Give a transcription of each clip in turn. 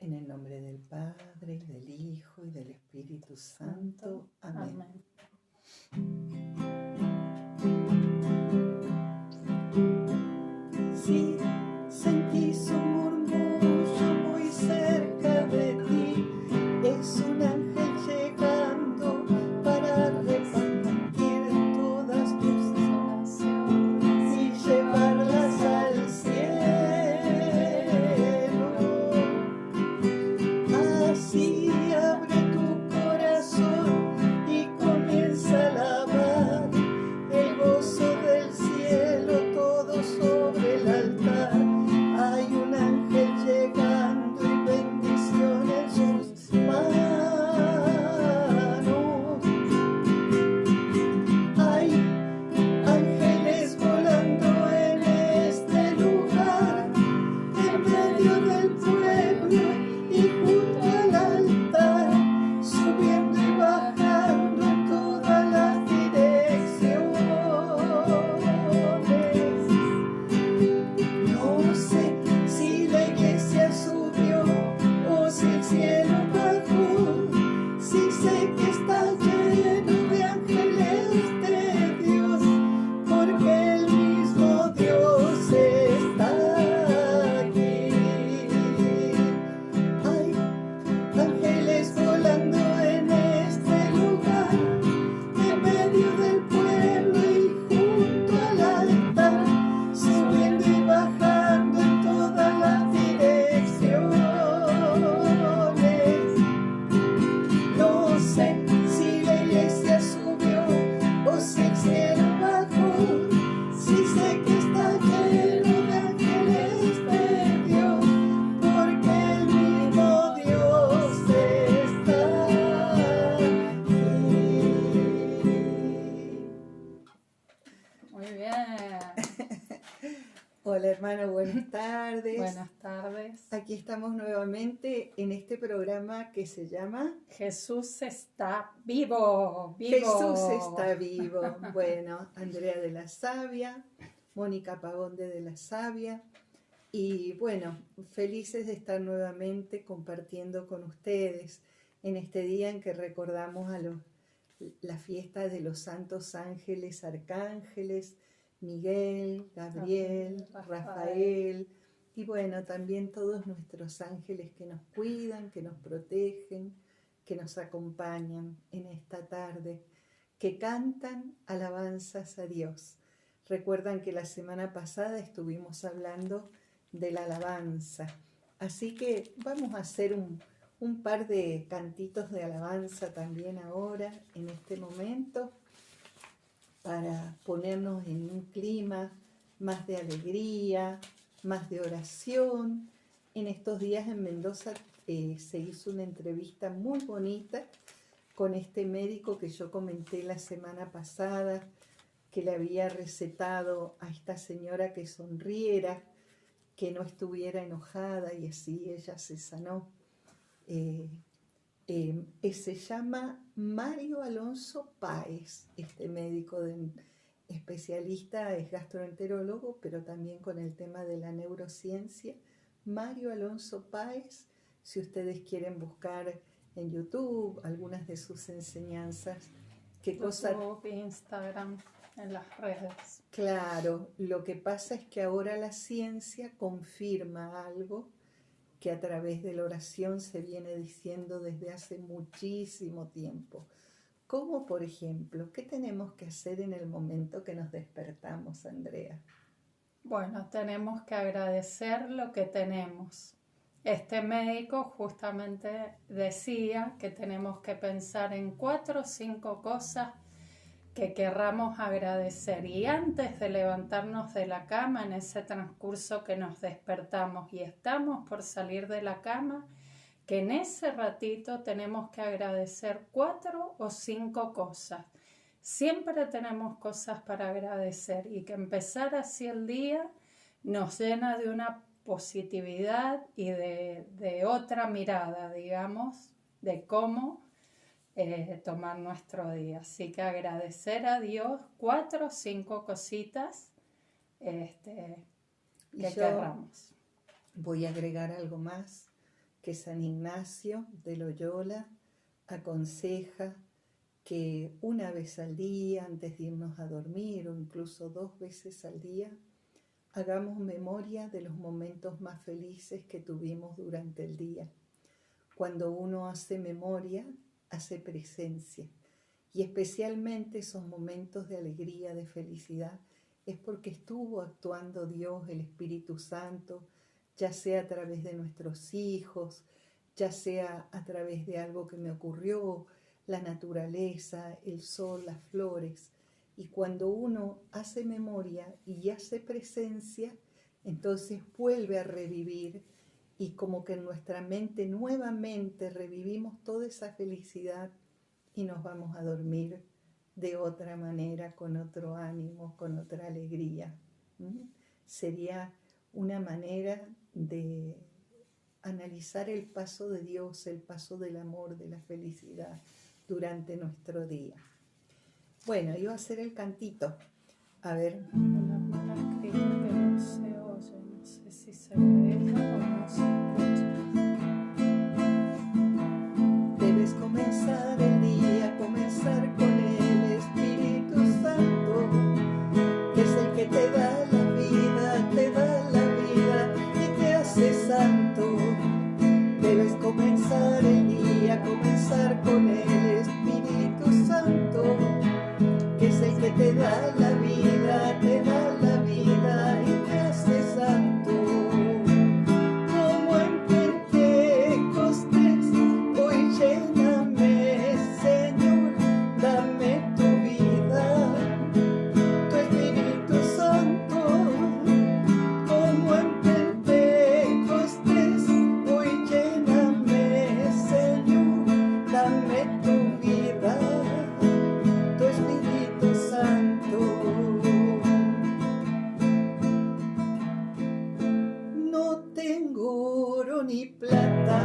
En el nombre del Padre, y del Hijo, y del Espíritu Santo. Amén. Si sentís un murmullo muy cerca de ti, es un ángel llegando para repartir todas tus oraciones y llevarlas al cielo. Así abre tu corazón y comienza a alabar el gozo del cielo, todo sobre el altar. Hay un ángel llegando y bendición en sus manos. Hay ángeles volando en este lugar, en medio del pueblo y junto al altar, subiendo y bajando en todas las direcciones. No sé si la iglesia subió o si el cielo bajó, sí sé que está lleno de ángeles de Dios, porque el mismo Dios está aquí. Hay ángeles volando en este lugar, en medio del pueblo y junto al altar, subiendo y bajando en todas las direcciones. No sé si la iglesia subió o si el cielo bajó, sí sé que está lleno de ángeles de Dios, porque el mismo Dios está aquí. Muy bien. Hola hermano, buenas tardes. Buenas tardes. Aquí estamos nuevamente en este programa que se llama Jesús está vivo, vivo. Jesús está vivo. Bueno, Andrea de la Sabia, Mónica Pavonde de la Sabia, y bueno, felices de estar nuevamente compartiendo con ustedes en este día en que recordamos a la fiesta de los santos ángeles, arcángeles, Miguel, Gabriel, Rafael, y bueno, también todos nuestros ángeles que nos cuidan, que nos protegen, que nos acompañan en esta tarde, que cantan alabanzas a Dios. Recuerdan que la semana pasada estuvimos hablando de la alabanza, así que vamos a hacer un par de cantitos de alabanza también ahora, en este momento, para ponernos en un clima más de alegría, más de oración. En estos días en Mendoza se hizo una entrevista muy bonita con este médico que yo comenté la semana pasada, que le había recetado a esta señora que sonriera, que no estuviera enojada, y así ella se sanó. Se llama Mario Alonso Páez, este médico especialista, es gastroenterólogo, pero también con el tema de la neurociencia. Mario Alonso Páez, si ustedes quieren buscar en YouTube algunas de sus enseñanzas. YouTube, Instagram, en las redes. Claro, lo que pasa es que ahora la ciencia confirma algo que a través de la oración se viene diciendo desde hace muchísimo tiempo. Como por ejemplo, ¿qué tenemos que hacer en el momento que nos despertamos, Andrea? Bueno, tenemos que agradecer lo que tenemos. Este médico justamente decía que tenemos que pensar en 4 o 5 cosas que querramos agradecer, y antes de levantarnos de la cama, en ese transcurso que nos despertamos y estamos por salir de la cama, que en ese ratito tenemos que agradecer 4 o 5 cosas. Siempre tenemos cosas para agradecer, y que empezar así el día nos llena de una positividad y de otra mirada, digamos, de cómo tomar nuestro día. Así que agradecer a Dios 4 o 5 cositas que querramos. Voy a agregar algo más, que San Ignacio de Loyola aconseja que una vez al día, antes de irnos a dormir, o incluso 2 veces al día, hagamos memoria de los momentos más felices que tuvimos durante el día. Cuando uno hace memoria, hace presencia. Y especialmente esos momentos de alegría, de felicidad, es porque estuvo actuando Dios, el Espíritu Santo, ya sea a través de nuestros hijos, ya sea a través de algo que me ocurrió, la naturaleza, el sol, las flores. Y cuando uno hace memoria y hace presencia, entonces vuelve a revivir y como que en nuestra mente nuevamente revivimos toda esa felicidad y nos vamos a dormir de otra manera, con otro ánimo, con otra alegría. Sería una manera de analizar el paso de Dios, el paso del amor, de la felicidad durante nuestro día. Bueno, iba a hacer el cantito. A ver. Una mala escrita que no se oye, no sé si se ve o no se escucha. Debes comenzar el día, comenzar con el Espíritu Santo, que es el que te da la vida y te hace santo. Debes comenzar el día, comenzar con el Espíritu Santo, que es el que te da la vida y te hace santo. Como en Pentecostés, hoy lléname, Señor, dame tu vida, tu Espíritu Santo. Como en Pentecostés, hoy lléname, Señor, dame tu vida, tu Espíritu Santo. No tengo oro ni plata,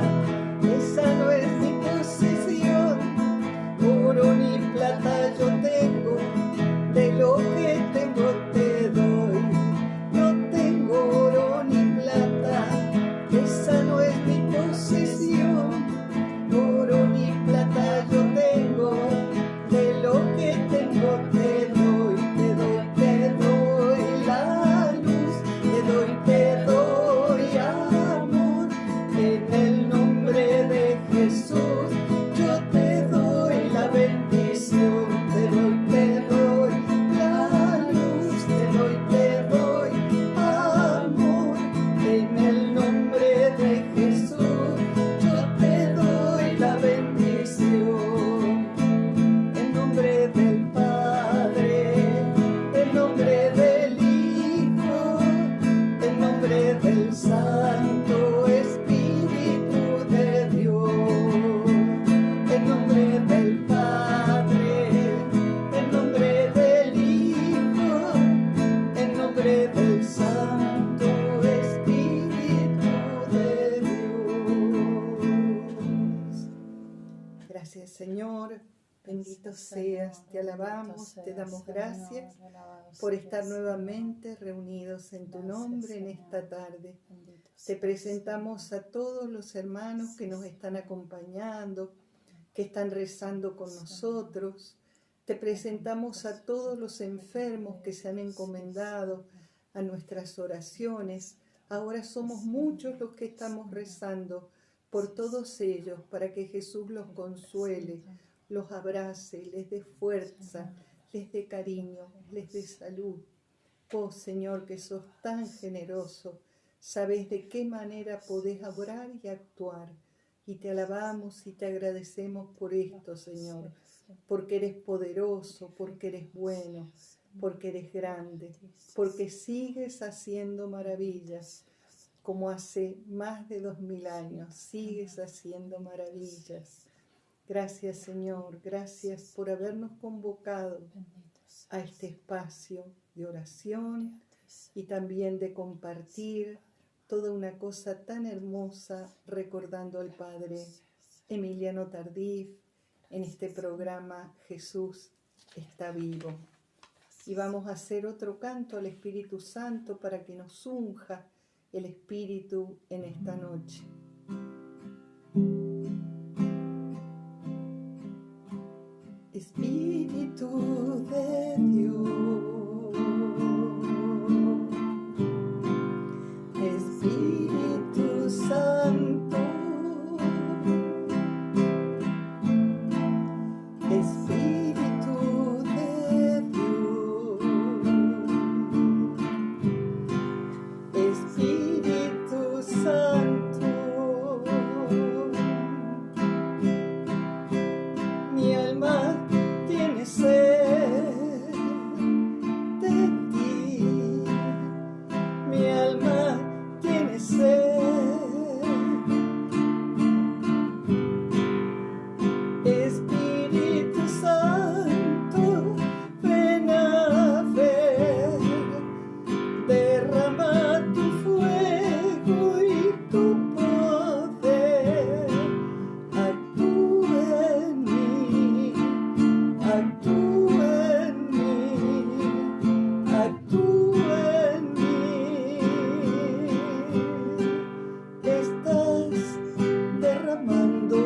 esa no es mi posición. Oro ni plata yo tengo, de lo que tengo te doy. No tengo oro ni plata, esa no es mi posición. Oro ni plata yo tengo, de lo que tengo te doy, te doy la luz, te doy amor. En el nombre de Jesús yo te doy la bendición, te doy la luz, te doy amor. En el nombre de Jesús yo te doy la bendición. En nombre del Padre, en nombre del Hijo, en nombre del Santo Espíritu de Dios. En nombre del Padre, en nombre del Hijo, en nombre del Santo Espíritu de Dios. Gracias, Señor. Bendito seas, te alabamos, te damos gracias por estar nuevamente reunidos en tu nombre en esta tarde. Te presentamos a todos los hermanos que nos están acompañando, que están rezando con nosotros. Te presentamos a todos los enfermos que se han encomendado a nuestras oraciones. Ahora somos muchos los que estamos rezando por todos ellos para que Jesús los consuele, los abrace, les dé fuerza, les dé cariño, les dé salud. Vos, Señor, que sos tan generoso, sabés de qué manera podés obrar y actuar. Y te alabamos y te agradecemos por esto, Señor, porque eres poderoso, porque eres bueno, porque eres grande, porque sigues haciendo maravillas, como hace más de 2000 años, sigues haciendo maravillas. Gracias, Señor, gracias por habernos convocado a este espacio de oración y también de compartir toda una cosa tan hermosa recordando al Padre Emiliano Tardif en este programa Jesús está vivo. Y vamos a hacer otro canto al Espíritu Santo para que nos unja el Espíritu en esta noche. Espíritu de Dios, Espíritu Santo, Espíritu de Dios, Espíritu Santo, mi alma tiene sed de ti, mi alma tiene sed. Espíritu Santo, ven a ver, derrama tu fuego y tu poder, actúa en mí, actúa en mí, actúa en mí. Estás derramando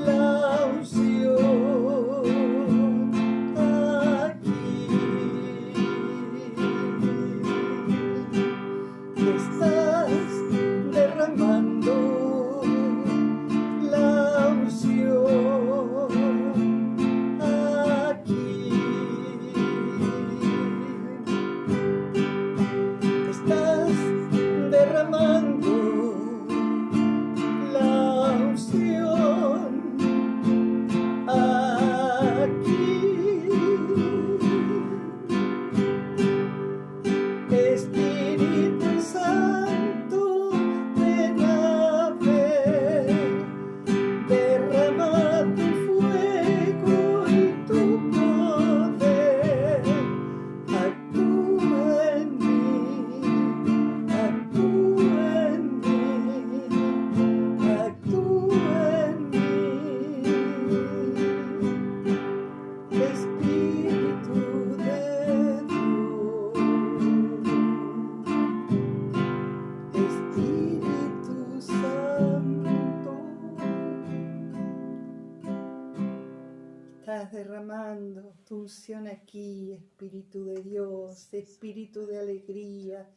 la unción aquí. Estás derramando la unción aquí. Estás derramando la unción aquí. Espíritu Santo, ven a ver, derrama tu fuego y tu poder, actúa en mí, actúa en mí, actúa en mí. Espíritu de Dios, Espíritu Santo, estás derramando tu unción aquí, Espíritu de Dios, Espíritu de alegría,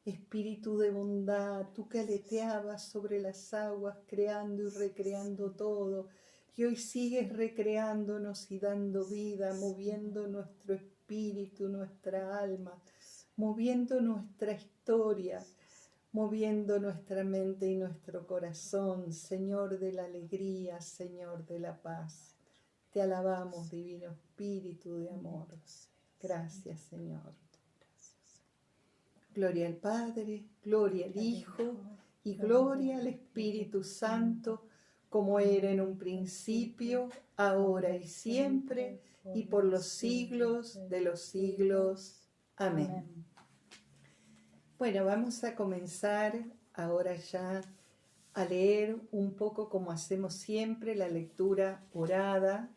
Espíritu de bondad, tú que aleteabas sobre las aguas, creando y recreando todo, y hoy sigues recreándonos y dando vida, moviendo nuestro espíritu, nuestra alma, moviendo nuestra historia, moviendo nuestra mente y nuestro corazón, Señor de la alegría, Señor de la paz. Te alabamos, Divino Espíritu de amor. Gracias, Señor. Gloria al Padre, gloria al Hijo y gloria al Espíritu Santo, como era en un principio, ahora y siempre, y por los siglos de los siglos. Amén. Bueno, vamos a comenzar ahora ya a leer un poco, como hacemos siempre, la lectura orada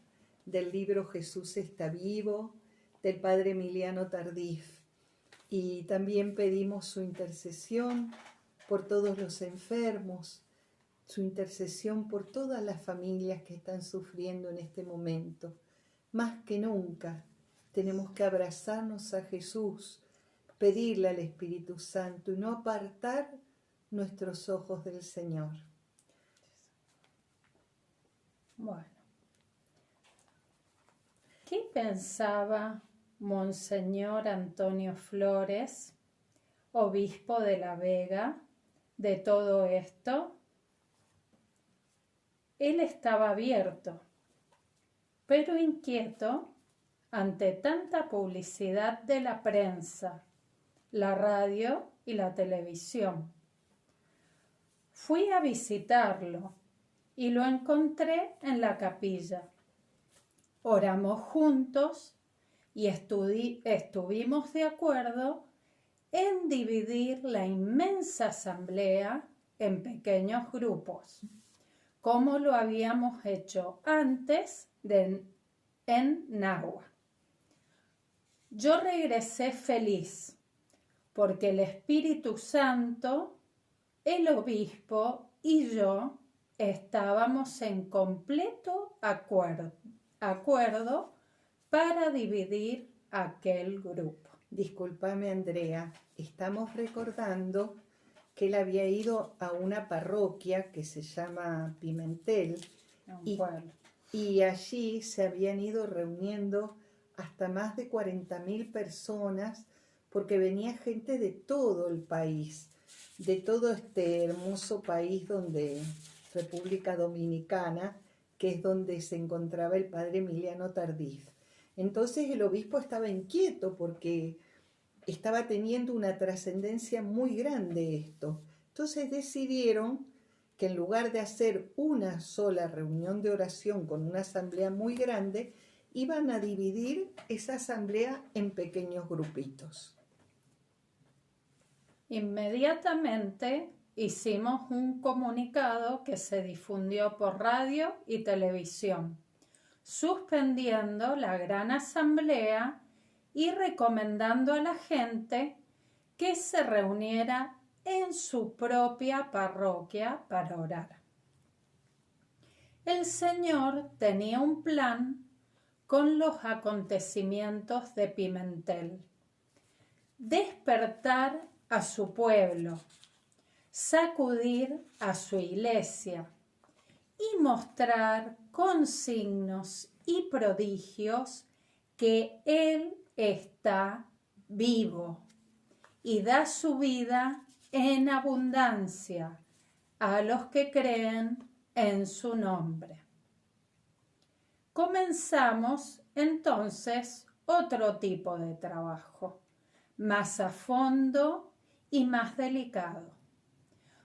del libro Jesús está vivo, del Padre Emiliano Tardif. Y también pedimos su intercesión por todos los enfermos, su intercesión por todas las familias que están sufriendo en este momento. Más que nunca tenemos que abrazarnos a Jesús, pedirle al Espíritu Santo y no apartar nuestros ojos del Señor. Bueno, ¿qué pensaba Monseñor Antonio Flores, obispo de La Vega, de todo esto? Él estaba abierto, pero inquieto ante tanta publicidad de la prensa, la radio y la televisión. Fui a visitarlo y lo encontré en la capilla. Oramos juntos y estuvimos de acuerdo en dividir la inmensa asamblea en pequeños grupos, como lo habíamos hecho antes en Nahua. Yo regresé feliz, porque el Espíritu Santo, el obispo y yo estábamos en completo acuerdo. acuerdo para dividir aquel grupo. Discúlpame, Andrea, estamos recordando que él había ido a una parroquia que se llama Pimentel y allí se habían ido reuniendo hasta más de 40.000 personas porque venía gente de todo el país, de todo este hermoso país República Dominicana, que es donde se encontraba el padre Emiliano Tardif. Entonces el obispo estaba inquieto porque estaba teniendo una trascendencia muy grande esto. Entonces decidieron que en lugar de hacer una sola reunión de oración con una asamblea muy grande, iban a dividir esa asamblea en pequeños grupitos. Inmediatamente hicimos un comunicado que se difundió por radio y televisión, suspendiendo la gran asamblea y recomendando a la gente que se reuniera en su propia parroquia para orar. El Señor tenía un plan con los acontecimientos de Pimentel: despertar a su pueblo, sacudir a su iglesia y mostrar con signos y prodigios que Él está vivo y da su vida en abundancia a los que creen en su nombre. Comenzamos entonces otro tipo de trabajo, más a fondo y más delicado: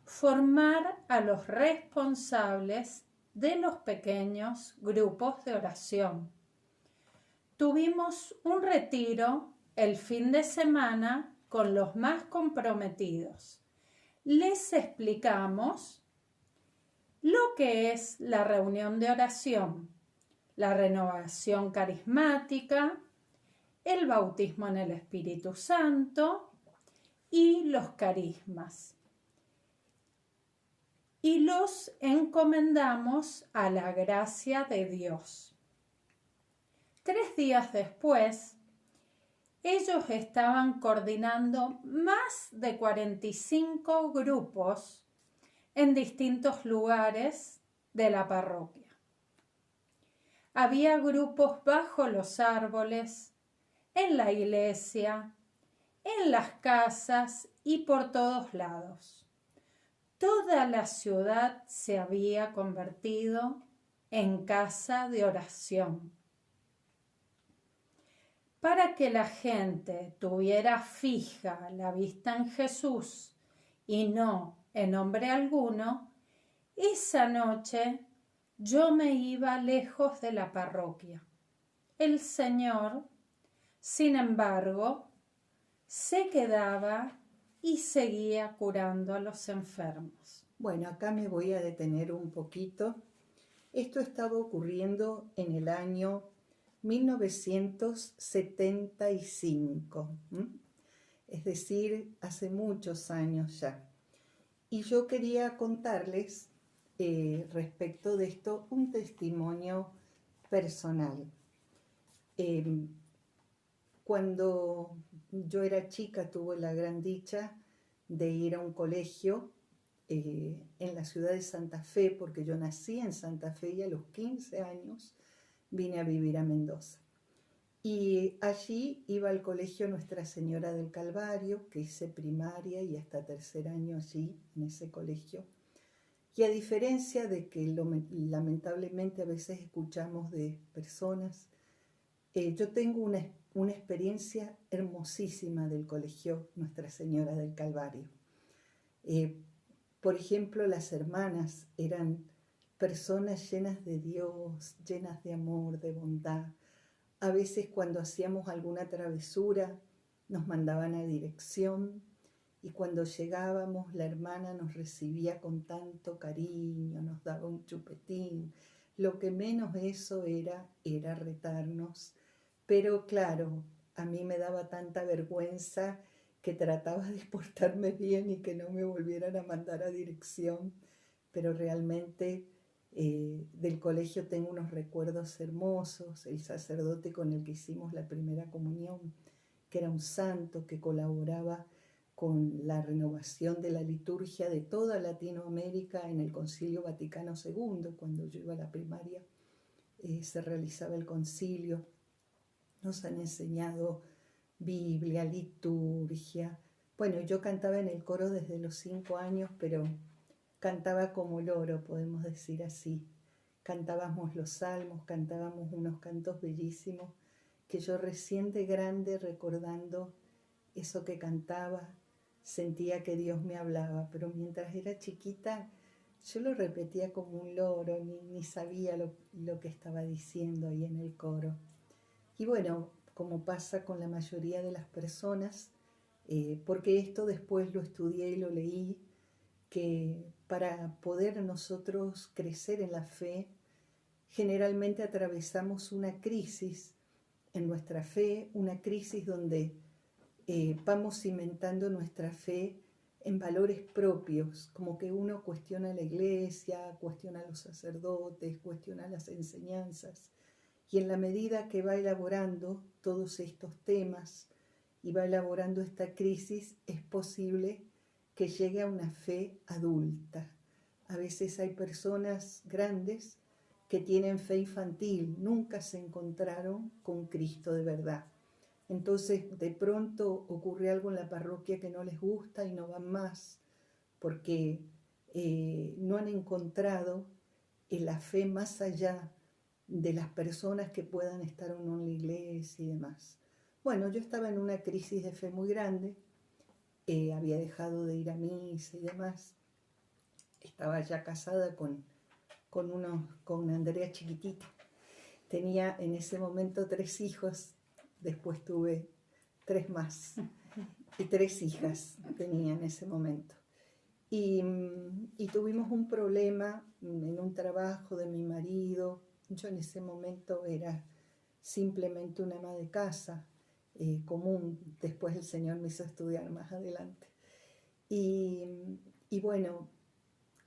formar a los responsables de los pequeños grupos de oración. Tuvimos un retiro el fin de semana con los más comprometidos. Les explicamos lo que es la reunión de oración, la renovación carismática, el bautismo en el Espíritu Santo y los carismas. Y los encomendamos a la gracia de Dios. 3 días después, ellos estaban coordinando más de 45 grupos en distintos lugares de la parroquia. Había grupos bajo los árboles, en la iglesia, en las casas y por todos lados. Toda la ciudad se había convertido en casa de oración. Para que la gente tuviera fija la vista en Jesús y no en hombre alguno, esa noche yo me iba lejos de la parroquia. El Señor, sin embargo, se quedaba y seguía curando a los enfermos. Bueno, acá me voy a detener un poquito. Esto estaba ocurriendo en el año 1975, es decir, hace muchos años ya. Y yo quería contarles respecto de esto un testimonio personal. Cuando yo era chica tuve la gran dicha de ir a un colegio en la ciudad de Santa Fe, porque yo nací en Santa Fe y a los 15 años vine a vivir a Mendoza. Y allí iba al colegio Nuestra Señora del Calvario, que hice primaria y hasta 3er año allí, en ese colegio. Y a diferencia de que lamentablemente a veces escuchamos de personas, yo tengo una experiencia hermosísima del colegio Nuestra Señora del Calvario. Por ejemplo, las hermanas eran personas llenas de Dios, llenas de amor, de bondad. A veces cuando hacíamos alguna travesura nos mandaban a dirección y cuando llegábamos la hermana nos recibía con tanto cariño, nos daba un chupetín. Lo que menos eso era retarnos. Pero claro, a mí me daba tanta vergüenza que trataba de portarme bien y que no me volvieran a mandar a dirección, pero realmente Del colegio tengo unos recuerdos hermosos, el sacerdote con el que hicimos la primera comunión, que era un santo que colaboraba con la renovación de la liturgia de toda Latinoamérica en el Concilio Vaticano II. Cuando yo iba a la primaria se realizaba el concilio. Nos han enseñado Biblia, liturgia. Bueno, yo cantaba en el coro desde los 5 años, pero cantaba como loro, podemos decir así. Cantábamos los salmos, cantábamos unos cantos bellísimos que yo recién de grande, recordando eso que cantaba, sentía que Dios me hablaba, pero mientras era chiquita yo lo repetía como un loro, ni sabía lo que estaba diciendo ahí en el coro. Y bueno, como pasa con la mayoría de las personas, porque esto después lo estudié y lo leí, que para poder nosotros crecer en la fe, generalmente atravesamos una crisis en nuestra fe, una crisis donde vamos cimentando nuestra fe en valores propios, como que uno cuestiona la iglesia, cuestiona a los sacerdotes, cuestiona las enseñanzas, y en la medida que va elaborando todos estos temas y va elaborando esta crisis, es posible que llegue a una fe adulta. A veces hay personas grandes que tienen fe infantil, nunca se encontraron con Cristo de verdad. Entonces de pronto ocurre algo en la parroquia que no les gusta y no van más, porque no han encontrado la fe más allá de las personas que puedan estar o no en la iglesia y demás. Bueno, yo estaba en una crisis de fe muy grande, había dejado de ir a misa y demás, estaba ya casada con Andrea chiquitita, tenía en ese momento 3 hijos, después tuve 3 más, y 3 hijas tenía en ese momento. Y tuvimos un problema en un trabajo de mi marido. Yo en ese momento era simplemente una ama de casa común. Después el Señor me hizo estudiar más adelante. Y bueno,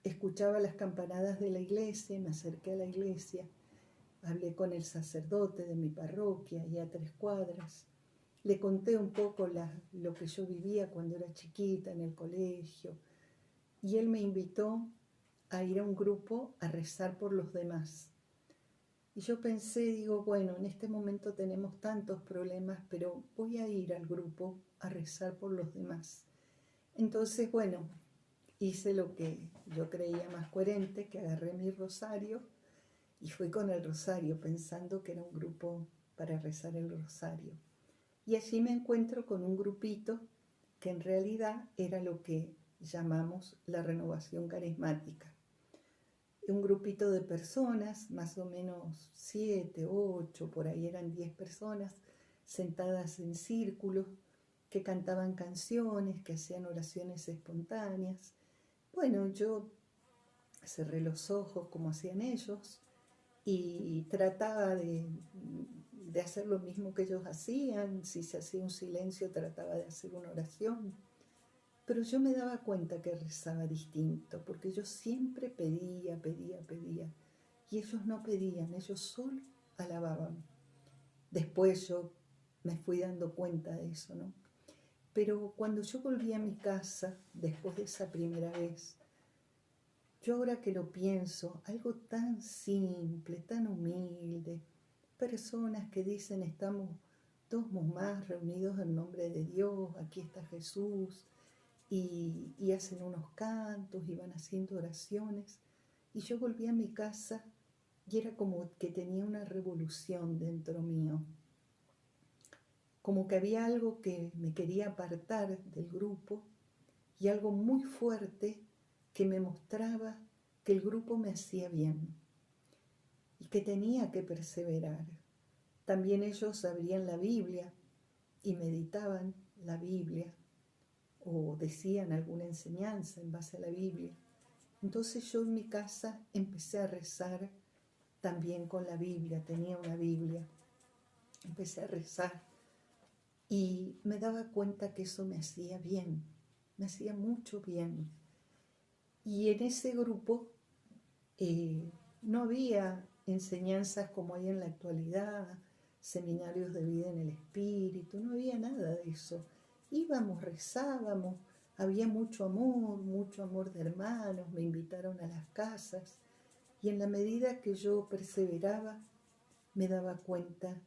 escuchaba las campanadas de la iglesia, me acerqué a la iglesia, hablé con el sacerdote de mi parroquia y a 3 cuadras. Le conté un poco lo que yo vivía cuando era chiquita en el colegio. Y él me invitó a ir a un grupo a rezar por los demás. Y yo pensé, digo, bueno, en este momento tenemos tantos problemas, pero voy a ir al grupo a rezar por los demás. Entonces, bueno, hice lo que yo creía más coherente, que agarré mi rosario y fui con el rosario pensando que era un grupo para rezar el rosario. Y allí me encuentro con un grupito que en realidad era lo que llamamos la renovación carismática. Un grupito de personas, más o menos 7, 8, por ahí eran 10 personas, sentadas en círculo, que cantaban canciones, que hacían oraciones espontáneas. Bueno, yo cerré los ojos como hacían ellos y trataba de hacer lo mismo que ellos hacían. Si se hacía un silencio, trataba de hacer una oración. Pero yo me daba cuenta que rezaba distinto, porque yo siempre pedía. Y ellos no pedían, ellos solo alababan. Después yo me fui dando cuenta de eso, ¿no? Pero cuando yo volví a mi casa, después de esa primera vez, yo ahora que lo pienso, algo tan simple, tan humilde, personas que dicen estamos todos más reunidos en nombre de Dios, aquí está Jesús, y hacen unos cantos y van haciendo oraciones. Y yo volví a mi casa y era como que tenía una revolución dentro mío, como que había algo que me quería apartar del grupo y algo muy fuerte que me mostraba que el grupo me hacía bien y que tenía que perseverar. También ellos abrían la Biblia y meditaban la Biblia o decían alguna enseñanza en base a la Biblia. Entonces yo en mi casa empecé a rezar también con la Biblia, tenía una Biblia, empecé a rezar y me daba cuenta que eso me hacía bien, me hacía mucho bien. Y en ese grupo no había enseñanzas como hay en la actualidad, seminarios de vida en el espíritu, no había nada de eso. Íbamos, rezábamos, había mucho amor de hermanos, me invitaron a las casas y en la medida que yo perseveraba me daba cuenta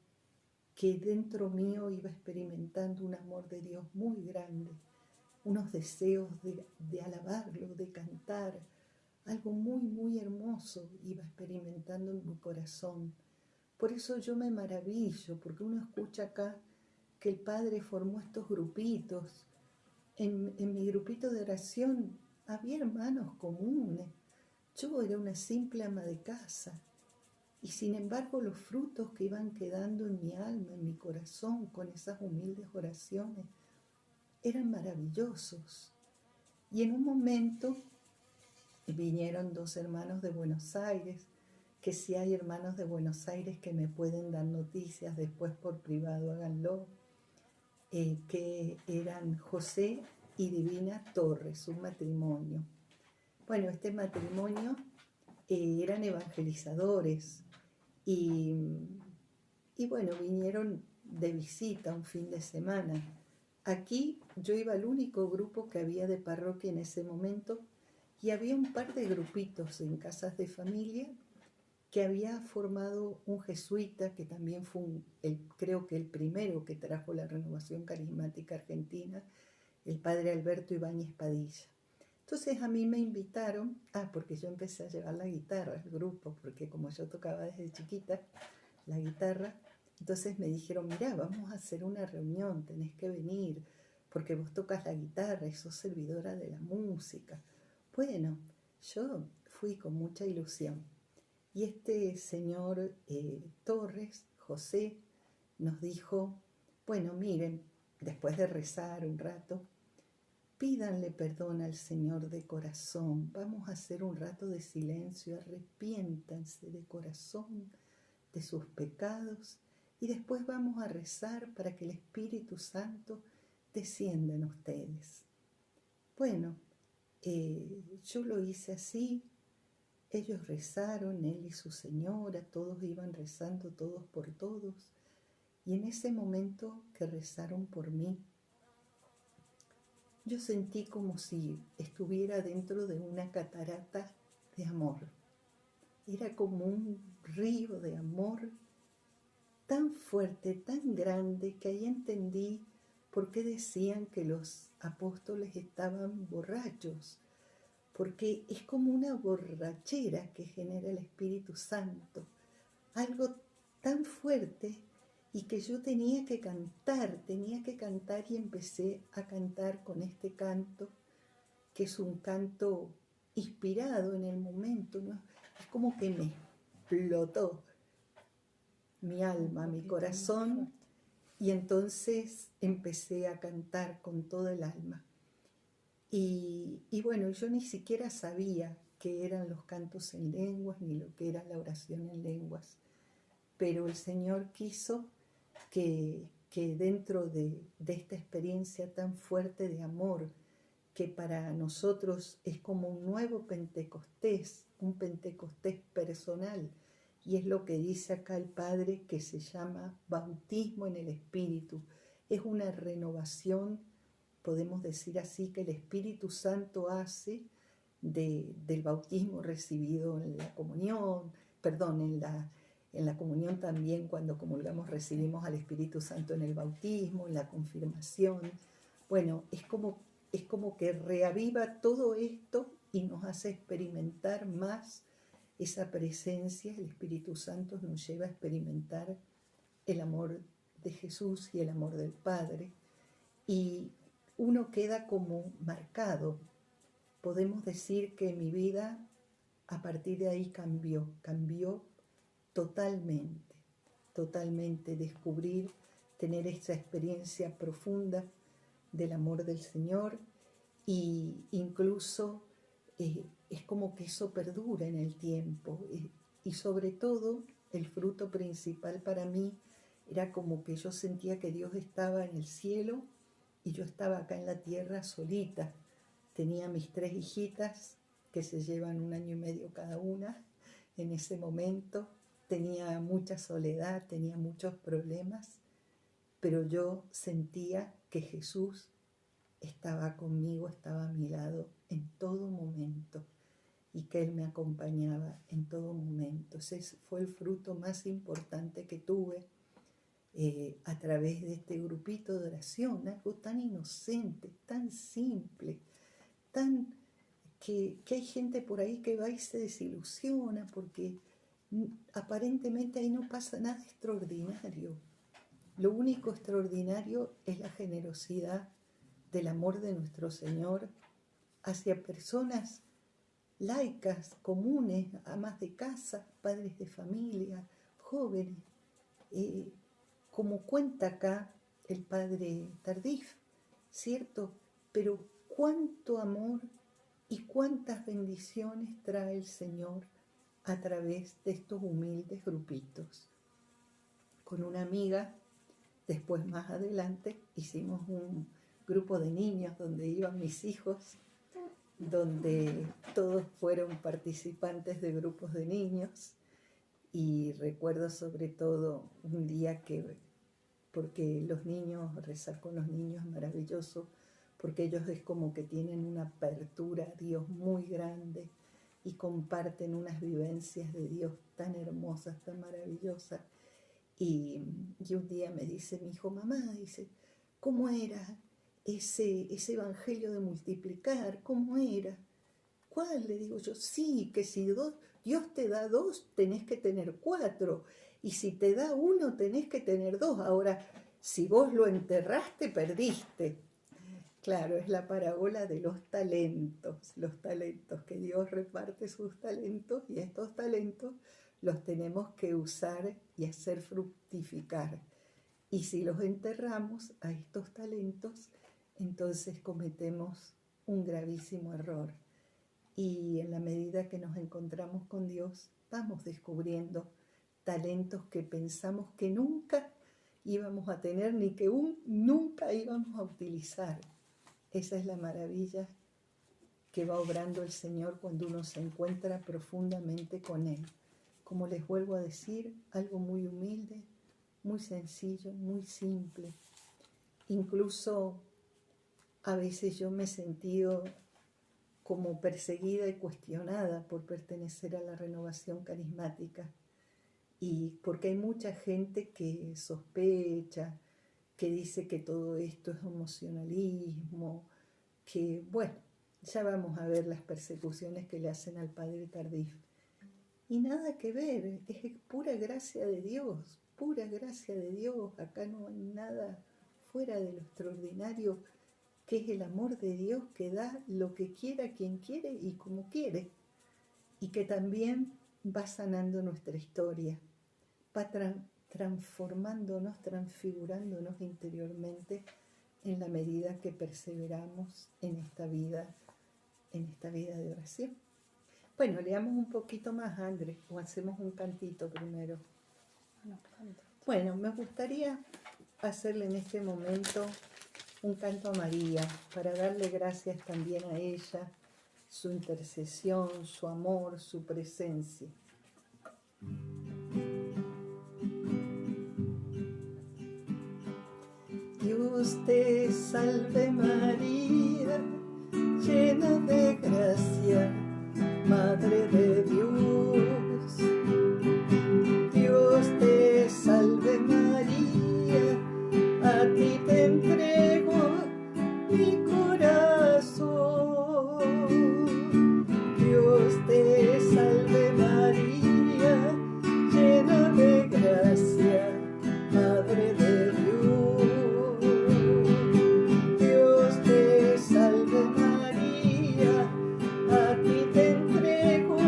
que dentro mío iba experimentando un amor de Dios muy grande, unos deseos de alabarlo, de cantar, algo muy hermoso iba experimentando en mi corazón. Por eso yo me maravillo, porque uno escucha acá que el Padre formó estos grupitos. En mi grupito de oración había hermanos comunes. Yo era una simple ama de casa. Y sin embargo los frutos que iban quedando en mi alma, en mi corazón, con esas humildes oraciones, eran maravillosos. Y en un momento vinieron 2 hermanos de Buenos Aires, que si hay hermanos de Buenos Aires que me pueden dar noticias después por privado, háganlo, que eran José y Divina Torres, un matrimonio. Bueno, este matrimonio eran evangelizadores y bueno, vinieron de visita un fin de semana. Aquí yo iba al único grupo que había de parroquia en ese momento y había un par de grupitos en casas de familia que había formado un jesuita que también fue creo que el primero que trajo la renovación carismática argentina, el padre Alberto Ibáñez Padilla. Entonces a mí me invitaron, porque yo empecé a llevar la guitarra al grupo, porque como yo tocaba desde chiquita la guitarra, entonces me dijeron, mirá, vamos a hacer una reunión, tenés que venir, porque vos tocas la guitarra y sos servidora de la música. Bueno, yo fui con mucha ilusión. Y este señor Torres, José, nos dijo, bueno, miren, después de rezar un rato, pídanle perdón al Señor de corazón, vamos a hacer un rato de silencio, arrepiéntanse de corazón de sus pecados y después vamos a rezar para que el Espíritu Santo descienda en ustedes. Bueno, yo lo hice así, ellos rezaron, él y su señora, todos iban rezando todos por todos, y en ese momento que rezaron por mí, yo sentí como si estuviera dentro de una catarata de amor. Era como un río de amor tan fuerte, tan grande, que ahí entendí por qué decían que los apóstoles estaban borrachos, porque es como una borrachera que genera el Espíritu Santo, algo tan fuerte y que yo tenía que cantar y empecé a cantar con este canto, que es un canto inspirado en el momento, ¿no? Es como que me explotó mi alma, mi corazón, y entonces empecé a cantar con todo el alma. Y bueno, yo ni siquiera sabía qué eran los cantos en lenguas ni lo que era la oración en lenguas, pero el Señor quiso que dentro de esta experiencia tan fuerte de amor, que para nosotros es como un nuevo Pentecostés, un Pentecostés personal, y es lo que dice acá el Padre, que se llama bautismo en el Espíritu. Es una renovación, podemos decir así, que el Espíritu Santo hace del bautismo recibido en la comunión, en la comunión también, cuando comulgamos recibimos al Espíritu Santo en el bautismo, en la confirmación. Bueno, es como que reaviva todo esto y nos hace experimentar más esa presencia. El Espíritu Santo nos lleva a experimentar el amor de Jesús y el amor del Padre, y uno queda como marcado. Podemos decir que mi vida a partir de ahí cambió totalmente, descubrir, tener esa experiencia profunda del amor del Señor, y incluso es como que eso perdura en el tiempo, y sobre todo el fruto principal para mí era como que yo sentía que Dios estaba en el cielo y yo estaba acá en la tierra solita. Tenía mis 3 hijitas que se llevan 1 año y medio cada una, en ese momento, tenía mucha soledad, tenía muchos problemas, pero yo sentía que Jesús estaba conmigo, estaba a mi lado en todo momento y que Él me acompañaba en todo momento. Ese fue el fruto más importante que tuve a través de este grupito de oración, algo tan inocente, tan simple, que hay gente por ahí que va y se desilusiona porque aparentemente ahí no pasa nada extraordinario. Lo único extraordinario es la generosidad del amor de nuestro Señor hacia personas laicas, comunes, amas de casa, padres de familia, jóvenes, como cuenta acá el padre Tardif, ¿cierto? Pero cuánto amor y cuántas bendiciones trae el Señor a través de estos humildes grupitos. Con una amiga, después más adelante, hicimos un grupo de niños donde iban mis hijos, donde todos fueron participantes de grupos de niños, y recuerdo sobre todo un día porque los niños, rezar con los niños es maravilloso, porque ellos es como que tienen una apertura a Dios muy grande y comparten unas vivencias de Dios tan hermosas, tan maravillosas. Y un día me dice mi hijo, mamá, dice, ¿cómo era ese evangelio de multiplicar? ¿Cómo era? ¿Cuál? Le digo yo, sí, que si Dios te da 2, tenés que tener 4. Y si te da 1, tenés que tener 2. Ahora, si vos lo enterraste, perdiste. Claro, es la parábola de los talentos, que Dios reparte sus talentos y estos talentos los tenemos que usar y hacer fructificar. Y si los enterramos a estos talentos, entonces cometemos un gravísimo error. Y en la medida que nos encontramos con Dios, vamos descubriendo talentos que pensamos que nunca íbamos a tener ni que nunca íbamos a utilizar. Esa es la maravilla que va obrando el Señor cuando uno se encuentra profundamente con Él. Como les vuelvo a decir, algo muy humilde, muy sencillo, muy simple. Incluso a veces yo me he sentido como perseguida y cuestionada por pertenecer a la renovación carismática. Y porque hay mucha gente que sospecha, que dice que todo esto es emocionalismo, que bueno, ya vamos a ver las persecuciones que le hacen al padre Tardif. Y nada que ver, es pura gracia de Dios, pura gracia de Dios. Acá no hay nada fuera de lo extraordinario, que es el amor de Dios que da lo que quiera, quien quiere y como quiere. Y que también va sanando nuestra historia, va transformándonos, transfigurándonos interiormente en la medida que perseveramos en esta vida de oración. Bueno, leamos un poquito más, Andrés, o hacemos un cantito primero. Bueno, me gustaría hacerle en este momento un canto a María, para darle gracias también a ella, su intercesión, su amor, su presencia. Dios te salve María, llena de gracia, Madre de Dios. Dios te salve María, a ti te entrego mi corazón. Dios te salve María, llena de gracia, Madre de Dios. Dios te salve María, a ti te entrego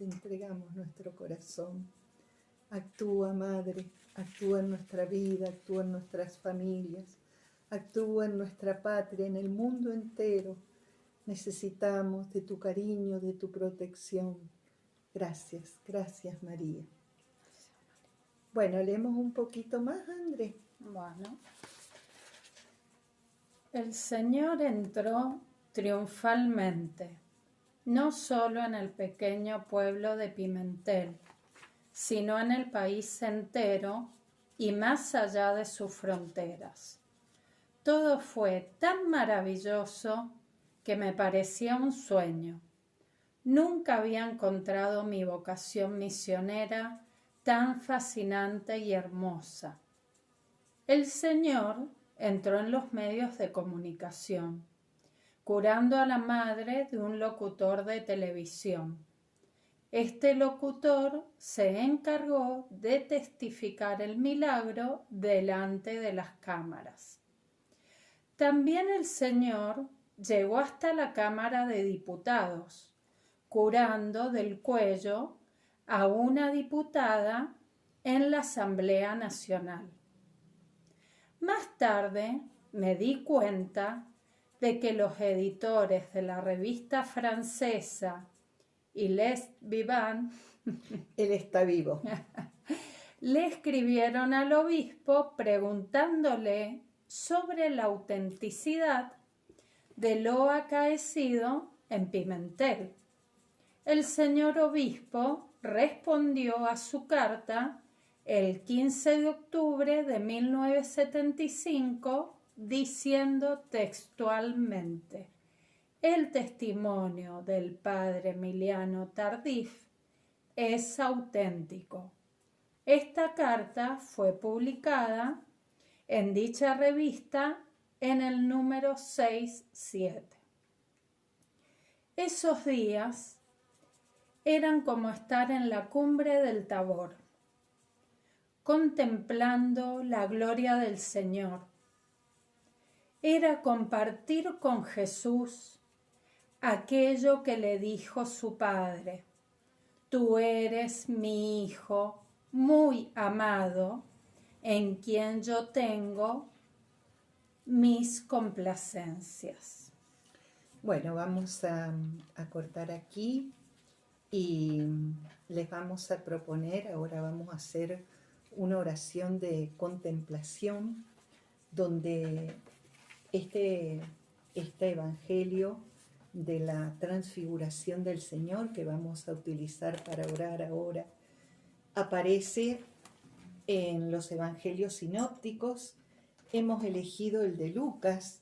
te entregamos nuestro corazón. Actúa, Madre, actúa en nuestra vida, actúa en nuestras familias, actúa en nuestra patria, en el mundo entero. Necesitamos de tu cariño, de tu protección. Gracias, gracias María. Bueno, leemos un poquito más, André. Bueno. El Señor entró triunfalmente, no solo en el pequeño pueblo de Pimentel, sino en el país entero y más allá de sus fronteras. Todo fue tan maravilloso que me parecía un sueño. Nunca había encontrado mi vocación misionera tan fascinante y hermosa. El Señor entró en los medios de comunicación, curando a la madre de un locutor de televisión. Este locutor se encargó de testificar el milagro delante de las cámaras. También el Señor llegó hasta la Cámara de Diputados, curando del cuello a una diputada en la Asamblea Nacional. Más tarde me di cuenta de que los editores de la revista francesa Il est vivant, Él está vivo, le escribieron al obispo preguntándole sobre la autenticidad de lo acaecido en Pimentel. El señor obispo respondió a su carta el 15 de octubre de 1975 diciendo textualmente: el testimonio del padre Emiliano Tardif es auténtico. Esta carta fue publicada en dicha revista en el número 6-7. Esos días eran como estar en la cumbre del Tabor, contemplando la gloria del Señor. Era compartir con Jesús aquello que le dijo su Padre: tú eres mi Hijo muy amado, en quien yo tengo mis complacencias. Bueno, vamos a cortar aquí y les vamos a proponer, ahora vamos a hacer una oración de contemplación donde este evangelio de la transfiguración del Señor que vamos a utilizar para orar ahora aparece en los evangelios sinópticos. Hemos elegido el de Lucas,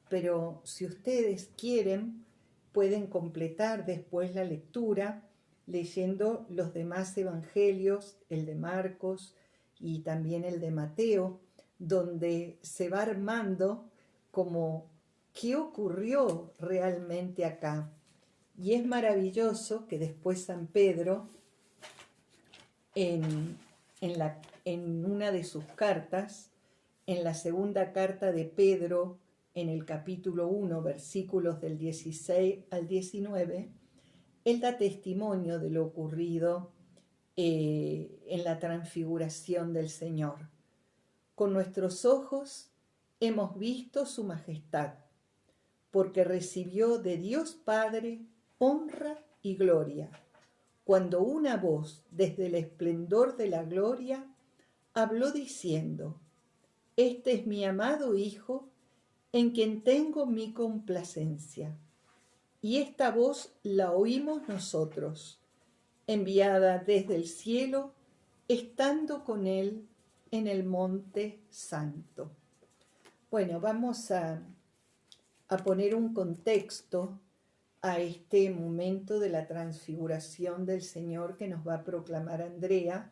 pero si ustedes quieren pueden completar después la lectura leyendo los demás evangelios, el de Marcos y también el de Mateo, donde se va armando como qué ocurrió realmente acá. Y es maravilloso que después San Pedro, en una de sus cartas, en la segunda carta de Pedro, en el capítulo 1, versículos del 16 al 19, él da testimonio de lo ocurrido en la transfiguración del Señor. Con nuestros ojos hemos visto su majestad, porque recibió de Dios Padre honra y gloria, cuando una voz desde el esplendor de la gloria habló diciendo: este es mi amado Hijo, en quien tengo mi complacencia. Y esta voz la oímos nosotros, enviada desde el cielo, estando con él en el monte santo. Bueno, vamos a poner un contexto a este momento de la transfiguración del Señor que nos va a proclamar Andrea,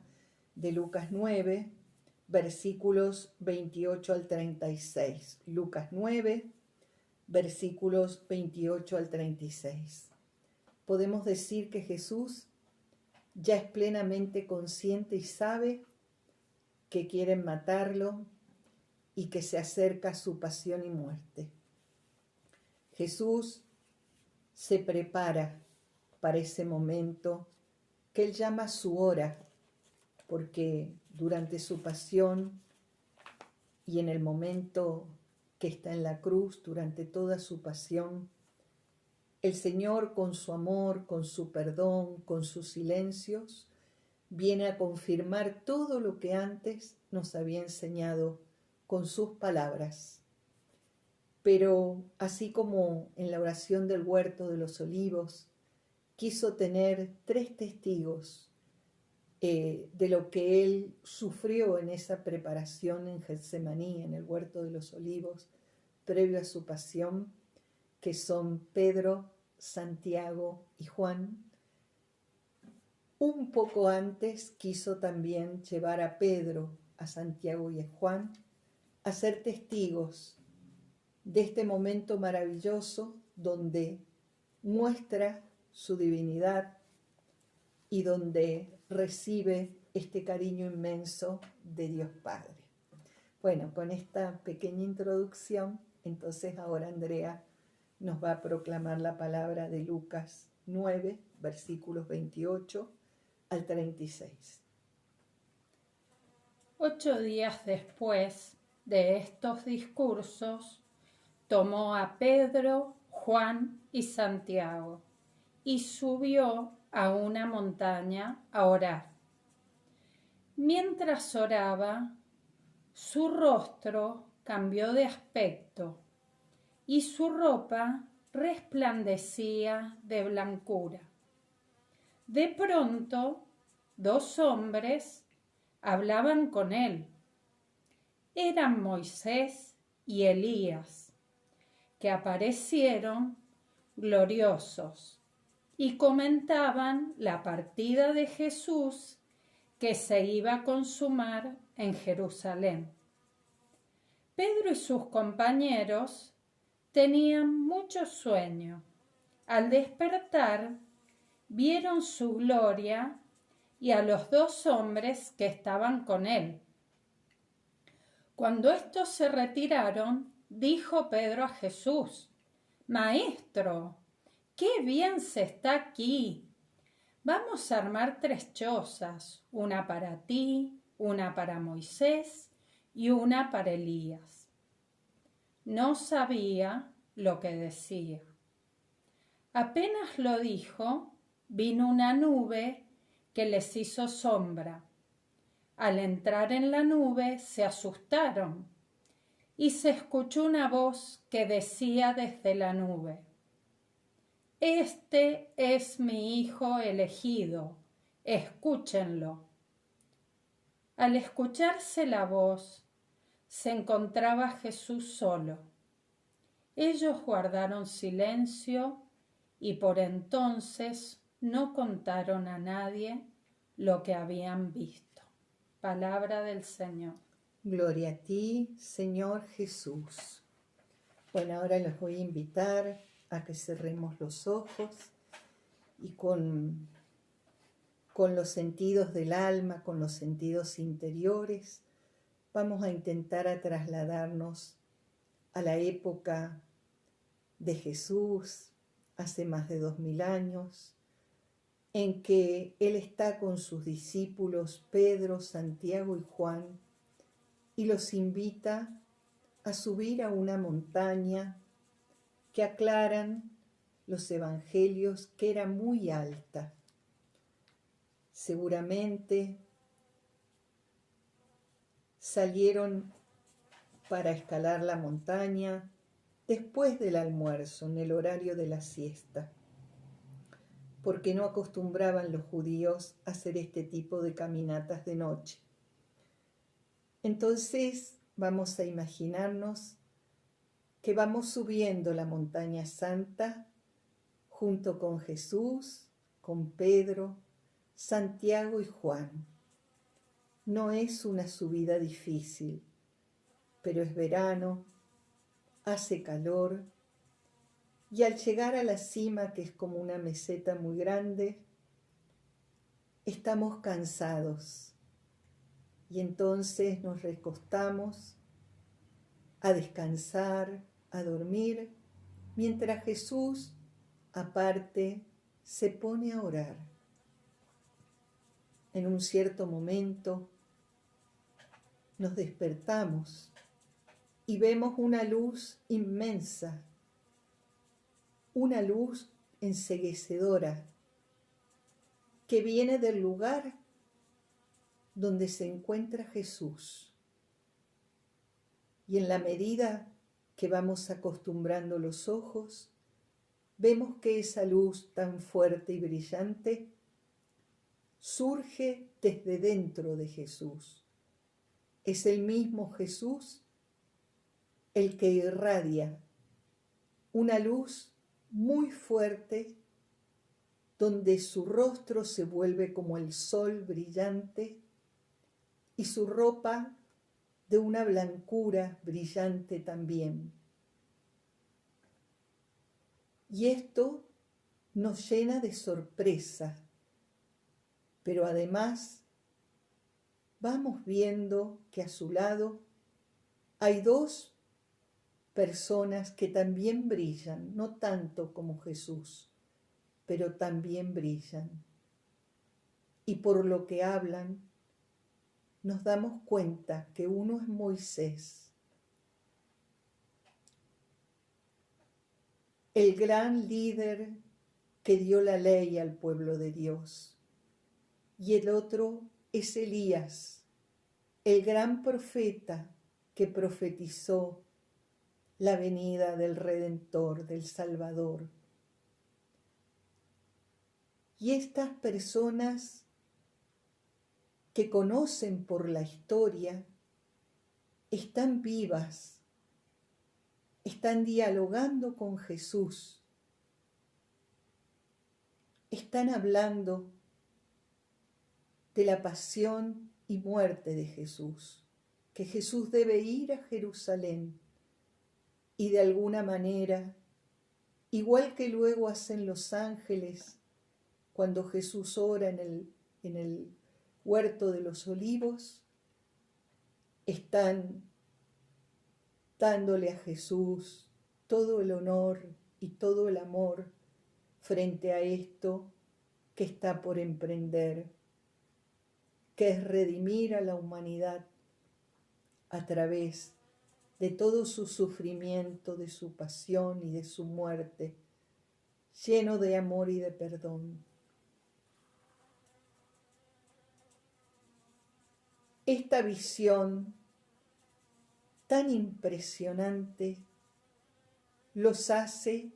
de Lucas 9, versículos 28 al 36. Lucas 9, versículos 28 al 36. Podemos decir que Jesús ya es plenamente consciente y sabe que quieren matarlo y que se acerca su pasión y muerte. Jesús se prepara para ese momento que él llama su hora, porque durante su pasión y en el momento que está en la cruz, durante toda su pasión, el Señor con su amor, con su perdón, con sus silencios, viene a confirmar todo lo que antes nos había enseñado con sus palabras. Pero así como en la oración del Huerto de los Olivos, quiso tener 3 testigos de lo que él sufrió en esa preparación en Getsemaní, en el Huerto de los Olivos, previo a su pasión, que son Pedro, Santiago y Juan. Un poco antes quiso también llevar a Pedro, a Santiago y a Juan a ser testigos de este momento maravilloso donde muestra su divinidad y donde recibe este cariño inmenso de Dios Padre. Bueno, con esta pequeña introducción, entonces ahora Andrea nos va a proclamar la palabra de Lucas 9, versículos 28 al 36. 8 días después de estos discursos, tomó a Pedro, Juan y Santiago y subió a una montaña a orar. Mientras oraba, su rostro cambió de aspecto y su ropa resplandecía de blancura. De pronto, 2 hombres hablaban con él. Eran Moisés y Elías, que aparecieron gloriosos y comentaban la partida de Jesús que se iba a consumar en Jerusalén. Pedro y sus compañeros tenían mucho sueño. Al despertar, vieron su gloria y a los 2 hombres que estaban con él. Cuando estos se retiraron, dijo Pedro a Jesús: Maestro, qué bien se está aquí. Vamos a armar 3 chozas, una para ti, una para Moisés y una para Elías. No sabía lo que decía. Apenas lo dijo, vino una nube que les hizo sombra. Al entrar en la nube se asustaron y se escuchó una voz que decía desde la nube: Este es mi Hijo elegido, escúchenlo. Al escucharse la voz, se encontraba Jesús solo. Ellos guardaron silencio y por entonces no contaron a nadie lo que habían visto. Palabra del Señor. Gloria a ti, Señor Jesús. Bueno, ahora los voy a invitar a que cerremos los ojos y con los sentidos del alma, con los sentidos interiores, vamos a intentar a trasladarnos a la época de Jesús, hace más de 2000 años, en que Él está con sus discípulos Pedro, Santiago y Juan, y los invita a subir a una montaña que aclaran los evangelios que era muy alta. Seguramente salieron para escalar la montaña después del almuerzo, en el horario de la siesta, porque no acostumbraban los judíos a hacer este tipo de caminatas de noche. Entonces vamos a imaginarnos que vamos subiendo la montaña santa junto con Jesús, con Pedro, Santiago y Juan. No es una subida difícil, pero es verano, hace calor, y al llegar a la cima, que es como una meseta muy grande, estamos cansados y entonces nos recostamos a descansar, a dormir, mientras Jesús, aparte, se pone a orar. en un cierto momento nos despertamos y vemos una luz inmensa, una luz enceguecedora que viene del lugar donde se encuentra Jesús. Y en la medida que vamos acostumbrando los ojos, vemos que esa luz tan fuerte y brillante surge desde dentro de Jesús. Es el mismo Jesús el que irradia una luz muy fuerte donde su rostro se vuelve como el sol brillante y su ropa de una blancura brillante también. Y esto nos llena de sorpresa, pero además vamos viendo que a su lado hay dos personas que también brillan, no tanto como Jesús, pero también brillan. Y por lo que hablan, nos damos cuenta que uno es Moisés, el gran líder que dio la ley al pueblo de Dios, y el otro es Elías, el gran profeta que profetizó la venida del Redentor, del Salvador. Y estas personas que conocen por la historia están vivas, están dialogando con Jesús, están hablando de la pasión y muerte de Jesús, que Jesús debe ir a Jerusalén y de alguna manera, igual que luego hacen los ángeles cuando Jesús ora en el huerto de los olivos, están dándole a Jesús todo el honor y todo el amor frente a esto que está por emprender, que es redimir a la humanidad a través de todo su sufrimiento, de su pasión y de su muerte, lleno de amor y de perdón. Esta visión tan impresionante los hace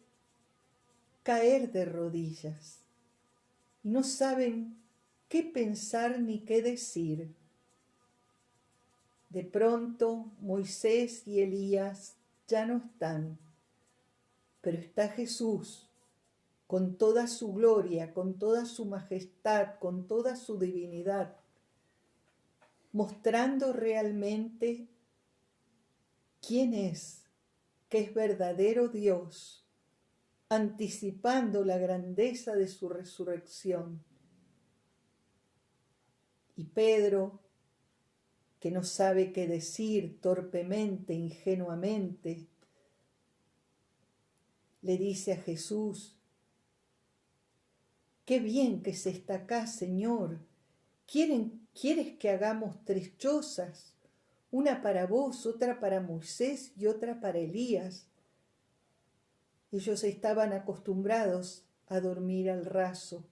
caer de rodillas y no saben qué pensar ni qué decir. De pronto Moisés y Elías ya no están, pero está Jesús con toda su gloria, con toda su majestad, con toda su divinidad, mostrando realmente quién es, que es verdadero Dios, anticipando la grandeza de su resurrección. Y Pedro, que no sabe qué decir, torpemente, ingenuamente, le dice a Jesús: qué bien que se está acá, Señor. ¿Quieres que hagamos 3 chozas? Una para vos, otra para Moisés y otra para Elías. Ellos estaban acostumbrados a dormir al raso,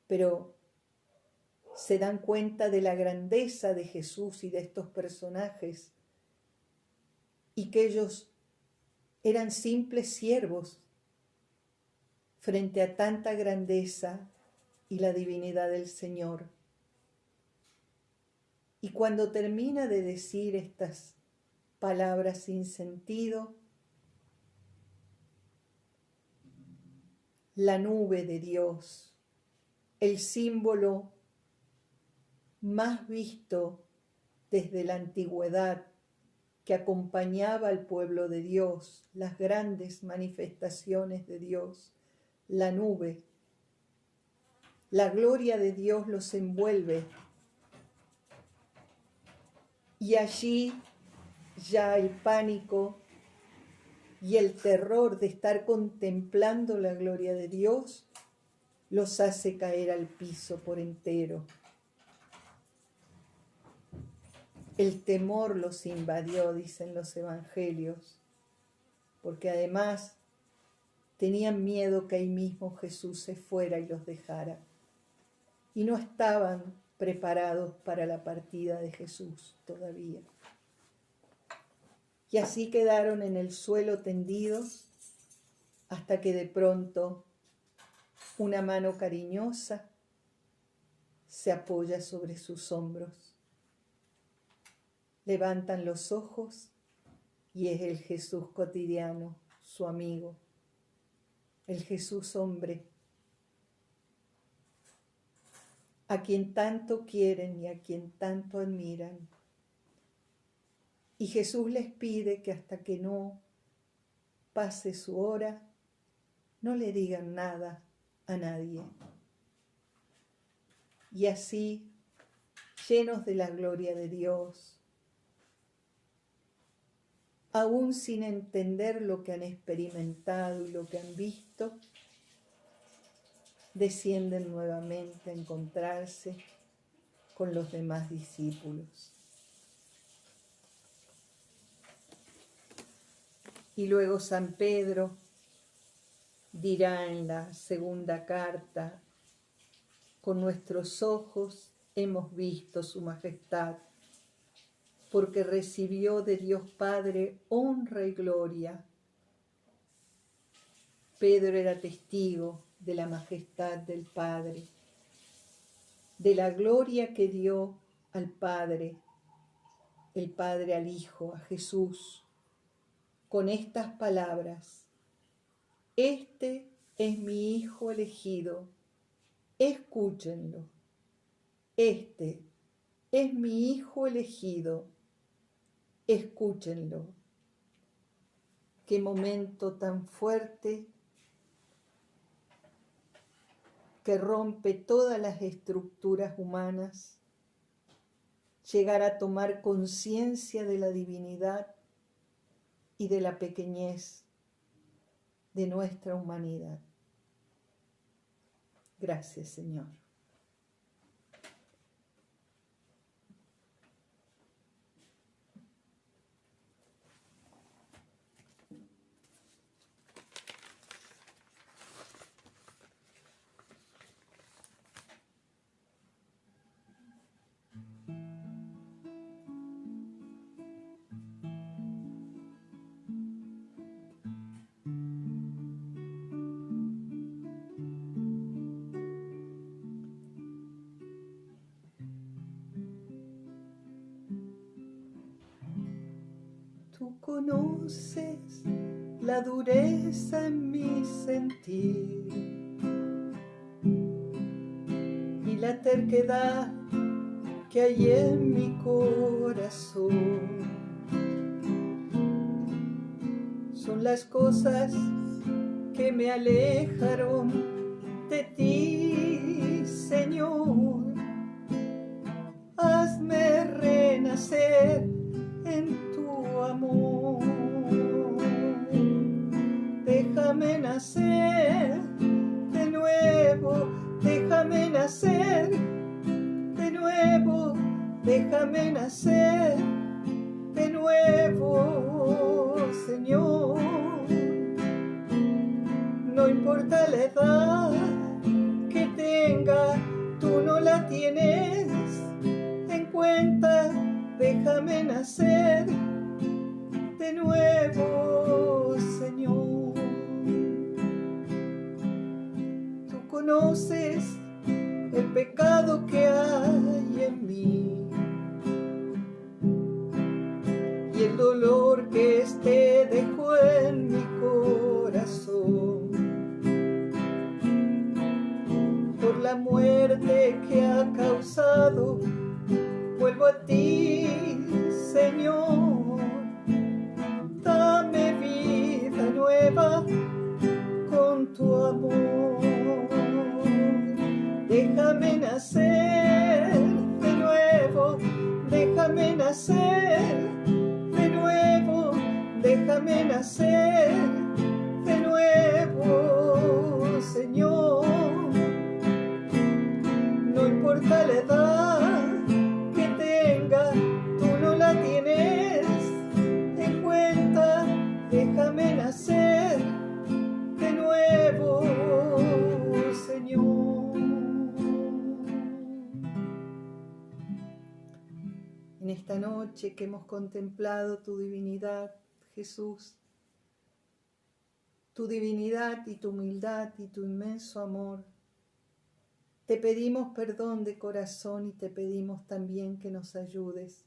pero se dan cuenta de la grandeza de Jesús y de estos personajes, y que ellos eran simples siervos frente a tanta grandeza y la divinidad del Señor. Y cuando termina de decir estas palabras sin sentido, la nube de Dios, el símbolo más visto desde la antigüedad, que acompañaba al pueblo de Dios, las grandes manifestaciones de Dios, la nube, la gloria de Dios los envuelve, y allí ya el pánico y el terror de estar contemplando la gloria de Dios los hace caer al piso por entero. El temor los invadió, dicen los evangelios, porque además tenían miedo que ahí mismo Jesús se fuera y los dejara. Y no estaban preparados para la partida de Jesús todavía. Y así quedaron en el suelo tendidos hasta que de pronto una mano cariñosa se apoya sobre sus hombros. Levantan los ojos y es el Jesús cotidiano, su amigo, el Jesús hombre, a quien tanto quieren y a quien tanto admiran. Y Jesús les pide que hasta que no pase su hora, no le digan nada a nadie. Y así, llenos de la gloria de Dios, aún sin entender lo que han experimentado y lo que han visto, descienden nuevamente a encontrarse con los demás discípulos. Y luego San Pedro dirá en la segunda carta: con nuestros ojos hemos visto su majestad, porque recibió de Dios Padre honra y gloria. Pedro era testigo de la majestad del Padre, de la gloria que dio al Padre, el Padre al Hijo, a Jesús, con estas palabras: este es mi Hijo elegido, escúchenlo. Este es mi Hijo elegido, escúchenlo. Qué momento tan fuerte que rompe todas las estructuras humanas, llegar a tomar conciencia de la divinidad y de la pequeñez de nuestra humanidad. Gracias, Señor. Tú conoces la dureza en mi sentir y la terquedad que hay en mi corazón. Son las cosas que me alejaron de ti, Señor. Hazme renacer en tu amor. Déjame nacer de nuevo, déjame nacer de nuevo, déjame nacer de nuevo, Señor. No importa la edad que tenga, tú no la tienes en cuenta. Déjame nacer de nuevo, Señor. Tú conoces el pecado que hay en mí y el dolor que este dejó en mi corazón por la muerte que ha causado. Vuelvo a ti, Señor, dame vida nueva con tu amor. Déjame nacer de nuevo, déjame nacer de nuevo, déjame nacer de nuevo, Señor. importa la edad que tenga, tú no la tienes en cuenta. Déjame nacer de nuevo, Señor. En esta noche que hemos contemplado tu divinidad, Jesús, tu divinidad y tu humildad y tu inmenso amor, te pedimos perdón de corazón y te pedimos también que nos ayudes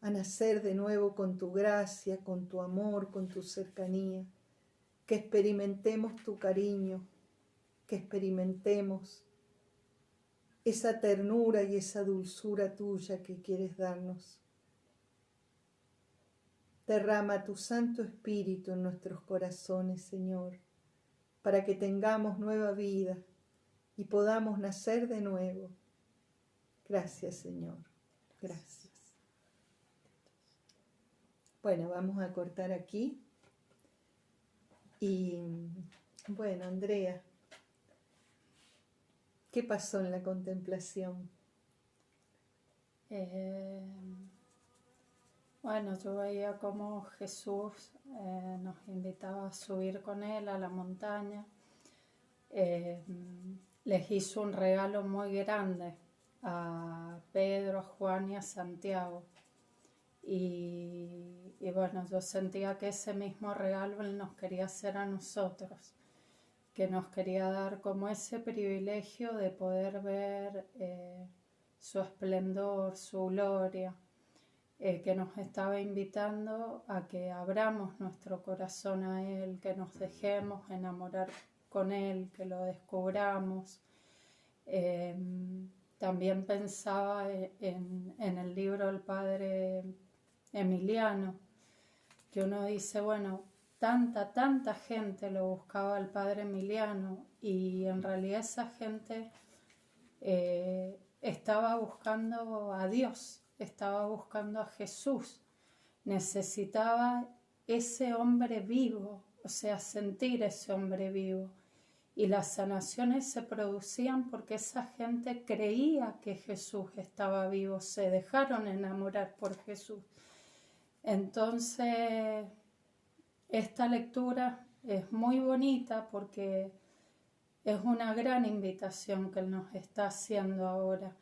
a nacer de nuevo con tu gracia, con tu amor, con tu cercanía, que experimentemos tu cariño, que experimentemos esa ternura y esa dulzura tuya que quieres darnos. Derrama tu Santo Espíritu en nuestros corazones, Señor, para que tengamos nueva vida y podamos nacer de nuevo. Gracias, Señor. Gracias. Bueno, vamos a cortar aquí. Y bueno, Andrea, ¿qué pasó en la contemplación? Bueno, yo veía cómo Jesús nos invitaba a subir con él a la montaña. Les hizo un regalo muy grande a Pedro, a Juan y a Santiago. Y bueno, yo sentía que ese mismo regalo Él nos quería hacer a nosotros, que nos quería dar como ese privilegio de poder ver su esplendor, su gloria, que nos estaba invitando a que abramos nuestro corazón a Él, que nos dejemos enamorar con Él, que lo descubramos. También pensaba en el libro del Padre Emiliano, que uno dice, bueno, tanta gente lo buscaba al Padre Emiliano y en realidad esa gente estaba buscando a Dios, estaba buscando a Jesús, necesitaba ese hombre vivo, o sea, sentir ese hombre vivo. Y las sanaciones se producían porque esa gente creía que Jesús estaba vivo, se dejaron enamorar por Jesús. Entonces, esta lectura es muy bonita porque es una gran invitación que Él nos está haciendo ahora.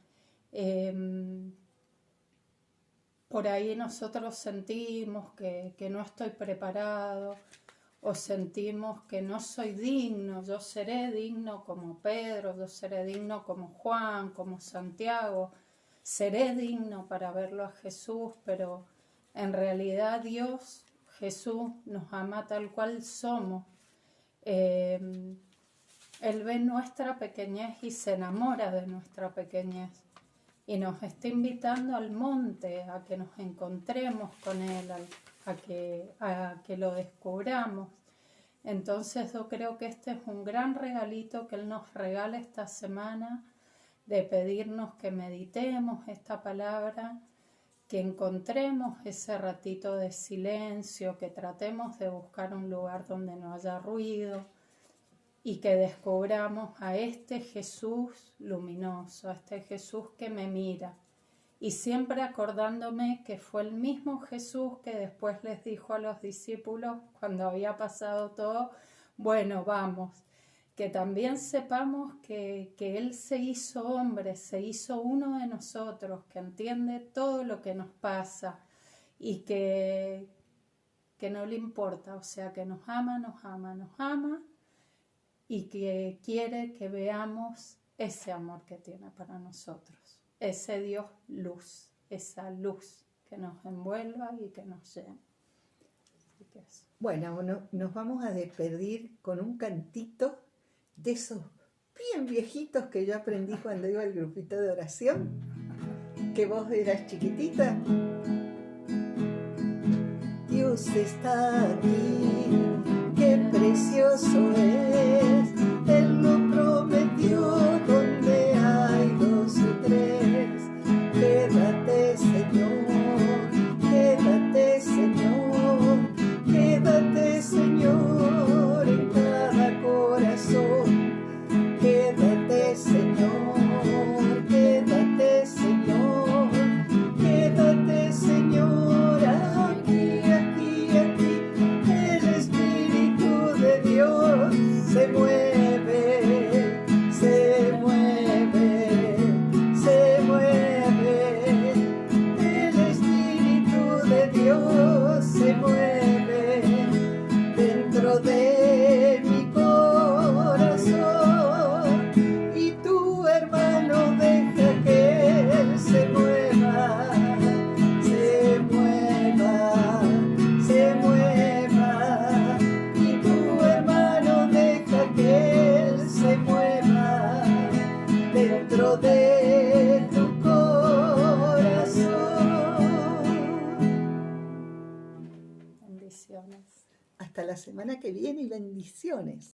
Por ahí nosotros sentimos que no estoy preparado, o sentimos que no soy digno. Yo seré digno como Pedro, yo seré digno como Juan, como Santiago, seré digno para verlo a Jesús, pero en realidad Dios, Jesús, nos ama tal cual somos. Él ve nuestra pequeñez y se enamora de nuestra pequeñez y nos está invitando al monte, a que nos encontremos con Él, a que lo descubramos. Entonces yo creo que este es un gran regalito que Él nos regala esta semana, de pedirnos que meditemos esta palabra, que encontremos ese ratito de silencio, que tratemos de buscar un lugar donde no haya ruido y que descubramos a este Jesús luminoso, a este Jesús que me mira. Y siempre acordándome que fue el mismo Jesús que después les dijo a los discípulos cuando había pasado todo, bueno, vamos, que también sepamos que Él se hizo hombre, se hizo uno de nosotros, que entiende todo lo que nos pasa y que no le importa, o sea, que nos ama y que quiere que veamos ese amor que tiene para nosotros. Ese Dios luz, esa luz que nos envuelva y que nos llene. Bueno, nos vamos a despedir con un cantito de esos bien viejitos que yo aprendí cuando iba al grupito de oración, que vos eras chiquitita. Dios está aquí, qué precioso es, Él lo prometió donde hay dos y tres. Quédate, Señor, quédate, Señor, quédate, Señor, en cada corazón. Quédate, Señor, Dios se mueve dentro de mi corazón, y tu hermano deja que Él se mueva, se mueva, se mueva, y tu hermano deja que Él se mueva dentro de tu corazón. Bendiciones. Hasta la semana que viene y bendiciones.